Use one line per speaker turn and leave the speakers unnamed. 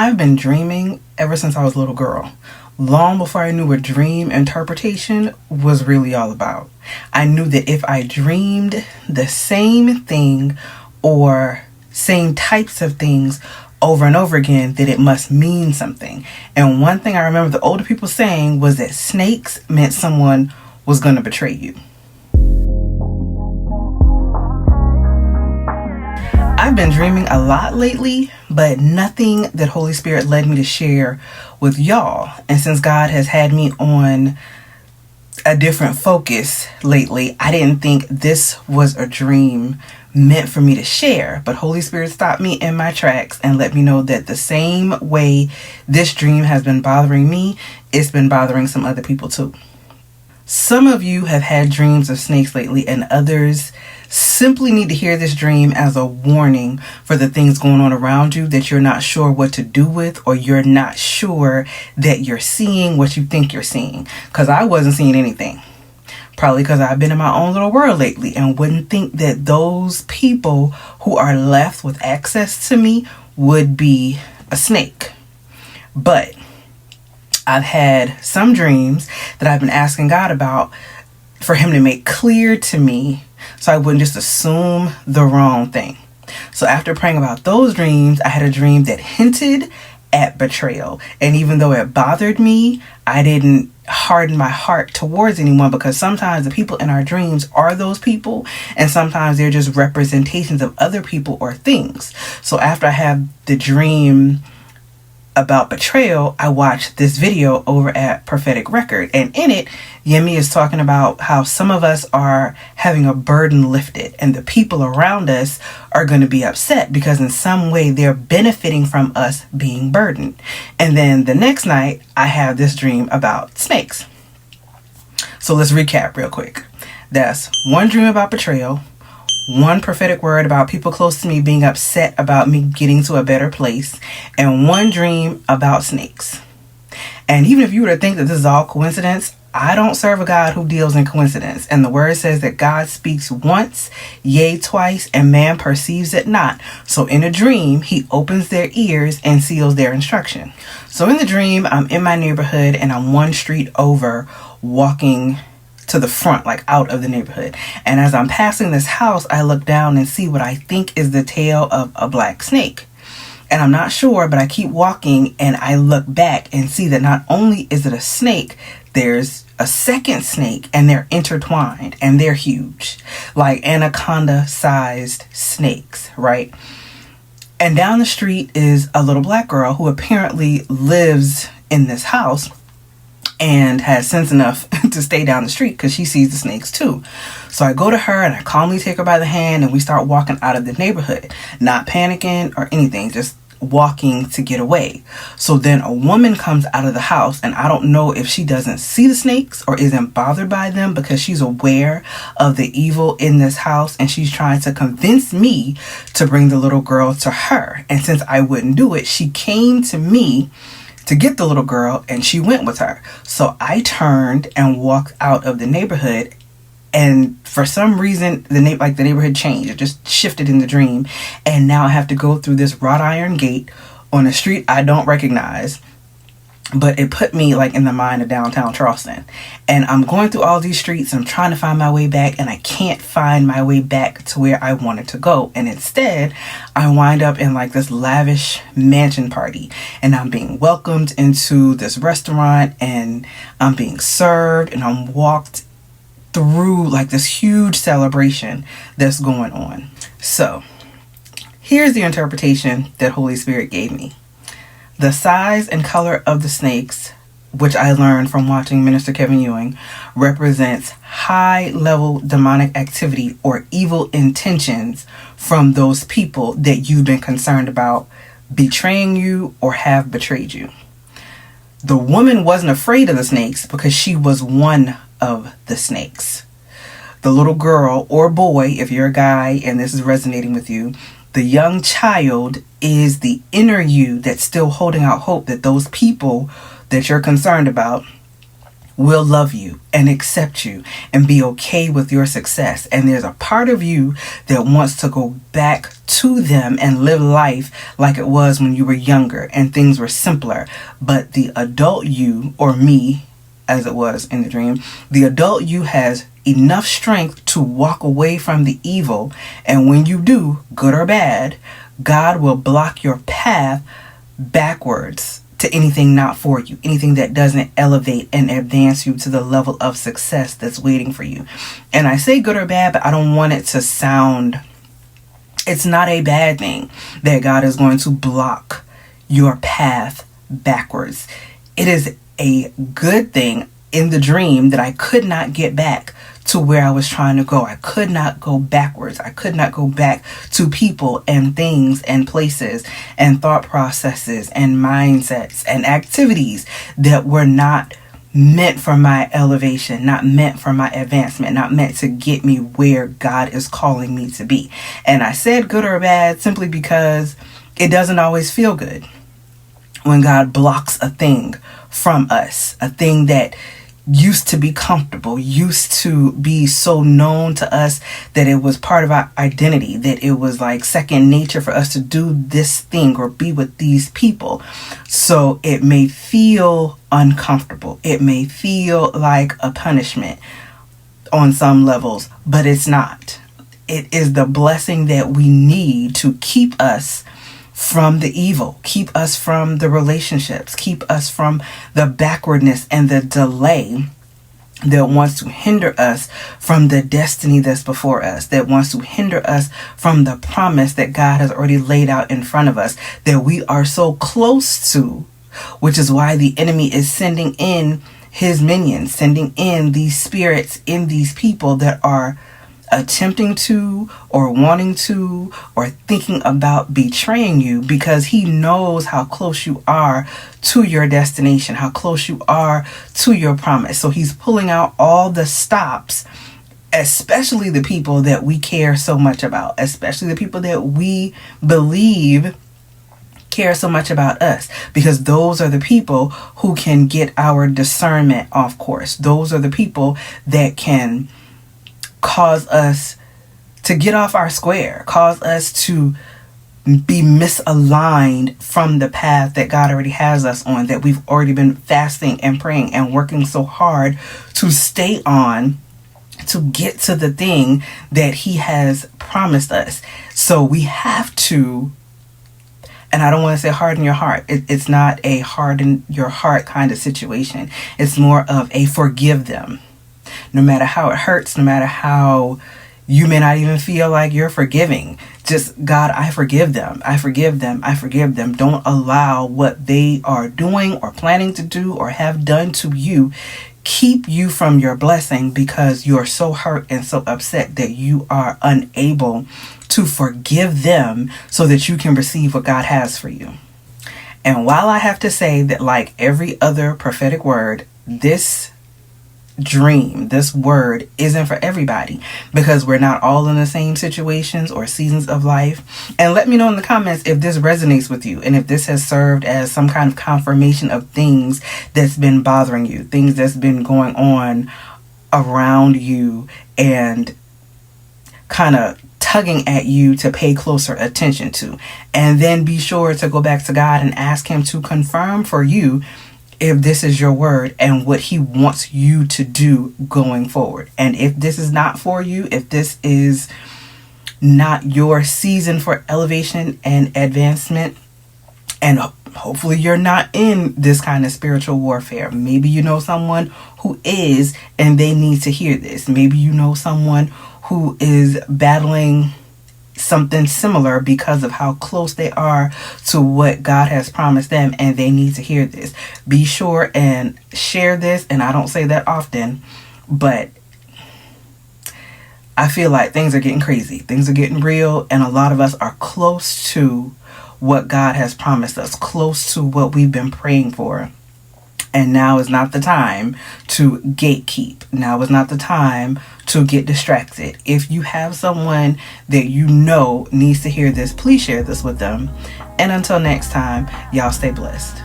I've been dreaming ever since I was a little girl, long before I knew what dream interpretation was really all about. I knew that if I dreamed the same thing or same types of things over and over again, that it must mean something. And one thing I remember the older people saying was that snakes meant someone was going to betray you. I've been dreaming a lot lately, but nothing that Holy Spirit led me to share with y'all. And since God has had me on a different focus lately, I didn't think this was a dream meant for me to share. But Holy Spirit stopped me in my tracks and let me know that the same way this dream has been bothering me, it's been bothering some other people too. Some of you have had dreams of snakes lately, and others simply need to hear this dream as a warning for the things going on around you that you're not sure what to do with, or you're not sure that you're seeing what you think you're seeing. Because I wasn't seeing anything. Probably because I've been in my own little world lately and wouldn't think that those people who are left with access to me would be a snake. But I've had some dreams that I've been asking God about for him to make clear to me so I wouldn't just assume the wrong thing. So after praying about those dreams, I had a dream that hinted at betrayal. And even though it bothered me, I didn't harden my heart towards anyone, because sometimes the people in our dreams are those people, and sometimes they're just representations of other people or things. So after I had the dream about betrayal, I watched this video over at Prophetic Record, and in it, Yemi is talking about how some of us are having a burden lifted, and the people around us are going to be upset because in some way they're benefiting from us being burdened. And then the next night, I have this dream about snakes. So let's recap real quick. That's one dream about betrayal, one prophetic word about people close to me being upset about me getting to a better place, and one dream about snakes. And even if you were to think that this is all coincidence, I don't serve a God who deals in coincidence. And the word says that God speaks once, yea, twice, and man perceives it not. So in a dream, he opens their ears and seals their instruction. So in the dream, I'm in my neighborhood and I'm one street over, walking to the front, like out of the neighborhood. And as I'm passing this house, I look down and see what I think is the tail of a black snake. And I'm not sure, but I keep walking and I look back and see that not only is it a snake, there's a second snake, and they're intertwined and they're huge, like anaconda-sized snakes, right? And down the street is a little black girl who apparently lives in this house and has sense enough to stay down the street because she sees the snakes too. So I go to her and I calmly take her by the hand and we start walking out of the neighborhood, not panicking or anything, just walking to get away. So then a woman comes out of the house, and I don't know if she doesn't see the snakes or isn't bothered by them because she's aware of the evil in this house, and she's trying to convince me to bring the little girl to her. And since I wouldn't do it, she came to me to get the little girl and she went with her. So I turned and walked out of the neighborhood, and for some reason the neighborhood changed. It just shifted in the dream, and now I have to go through this wrought iron gate on a street I don't recognize, but it put me like in the mind of downtown Charleston. And I'm going through all these streets and I'm trying to find my way back, and I can't find my way back to where I wanted to go. And instead I wind up in like this lavish mansion party, and I'm being welcomed into this restaurant, and I'm being served, and I'm walked through like this huge celebration that's going on. So here's the interpretation that Holy Spirit gave me. The size and color of the snakes, which I learned from watching Minister Kevin Ewing, represents high-level demonic activity or evil intentions from those people that you've been concerned about betraying you or have betrayed you. The woman wasn't afraid of the snakes because she was one of the snakes. The little girl or boy, if you're a guy and this is resonating with you, the young child is the inner you that's still holding out hope that those people that you're concerned about will love you and accept you and be okay with your success. And there's a part of you that wants to go back to them and live life like it was when you were younger and things were simpler. But the adult you, or me, as it was in the dream, the adult you has enough strength to walk away from the evil. And when you do, good or bad, God will block your path backwards to anything not for you, anything that doesn't elevate and advance you to the level of success that's waiting for you. And I say good or bad, but I don't want it to sound, it's not a bad thing that God is going to block your path backwards. It is a good thing in the dream that I could not get back to where I was trying to go. I could not go backwards. I could not go back to people and things and places and thought processes and mindsets and activities that were not meant for my elevation, not meant for my advancement, not meant to get me where God is calling me to be. And I said good or bad simply because it doesn't always feel good when God blocks a thing from us, a thing that used to be comfortable, used to be so known to us that it was part of our identity, that it was like second nature for us to do this thing or be with these people. So it may feel uncomfortable. It may feel like a punishment on some levels, but it's not. It is the blessing that we need to keep us from the evil, keep us from the relationships, keep us from the backwardness and the delay that wants to hinder us from the destiny that's before us, that wants to hinder us from the promise that God has already laid out in front of us, that we are so close to, which is why the enemy is sending in his minions, sending in these spirits, in these people that are attempting to or wanting to or thinking about betraying you, because he knows how close you are to your destination, how close you are to your promise. So he's pulling out all the stops, especially the people that we care so much about, especially the people that we believe care so much about us, because those are the people who can get our discernment off course. Those are the people that can cause us to get off our square, cause us to be misaligned from the path that God already has us on, that we've already been fasting and praying and working so hard to stay on, to get to the thing that he has promised us. So we have to, and I don't want to say harden your heart. It's not a harden your heart kind of situation. It's more of a forgive them. No matter how it hurts, no matter how you may not even feel like you're forgiving, just, God, I forgive them. I forgive them. I forgive them. Don't allow what they are doing or planning to do or have done to you keep you from your blessing, because you're so hurt and so upset that you are unable to forgive them so that you can receive what God has for you. And while I have to say that, like every other prophetic word, this dream, this word isn't for everybody, because we're not all in the same situations or seasons of life. And let me know in the comments if this resonates with you and if this has served as some kind of confirmation of things that's been bothering you, things that's been going on around you and kind of tugging at you to pay closer attention to. And then be sure to go back to God and ask him to confirm for you if this is your word and what he wants you to do going forward. And if this is not for you, if this is not your season for elevation and advancement, and hopefully you're not in this kind of spiritual warfare. Maybe you know someone who is, and they need to hear this. Maybe you know someone who is battling something similar because of how close they are to what God has promised them, and they need to hear this. Be sure and share this. And I don't say that often, but I feel like things are getting crazy. Things are getting real, and a lot of us are close to what God has promised us, close to what we've been praying for. And now is not the time to gatekeep. Now is not the time to get distracted. If you have someone that you know needs to hear this, please share this with them. And until next time, y'all stay blessed.